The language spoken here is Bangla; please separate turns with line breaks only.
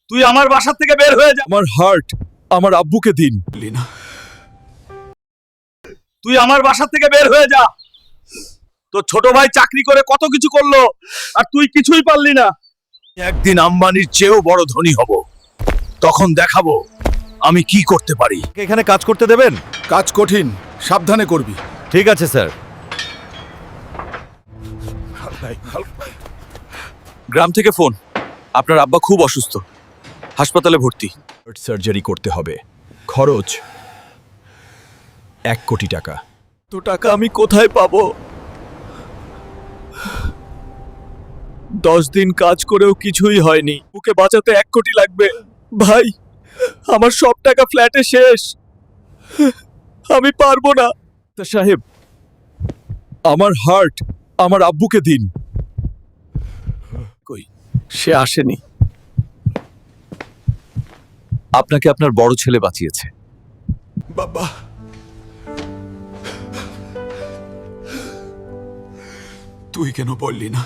তুই আমার বাসা থেকে বের হয়ে যা। আমার হার্ট আমার আব্বুকে দিন।
লিনা,
তুই আমার বাসা থেকে বের হয়ে যা। তোর ছোট ভাই চাকরি করে কত কিছু করলো, আর তুই কিছুই পারলি না। একদিন আম্বানির চেয়েও বড় ধনী হব, তখন দেখাবো আমি কি করতে পারি।
এখানে কাজ করতে দেবেন?
কাজ কঠিন, সাবধানে করবি।
ঠিক আছে স্যার।
গ্রাম থেকে ফোন, আপনার আব্বা খুব অসুস্থ, হাসপাতালে ভর্তি।
সার্জারি করতে হবে, খরচ 1 কোটি টাকা।
তো টাকা আমি কোথায় পাবো? 10 দিন কাজ করেও কিছুই হয়নি, ওকে বাঁচাতে 1 কোটি লাগবে। ভাই, আমার সব টাকা ফ্ল্যাটে শেষ, আমি পারবো না। সাহেব, আমার হার্ট আমার আব্বুকে দিন। কই, সে আসেনি। আপনাকে আপনার বড় ছেলে বাঁচিয়েছে।
বাবা, তুই কেন বললি না?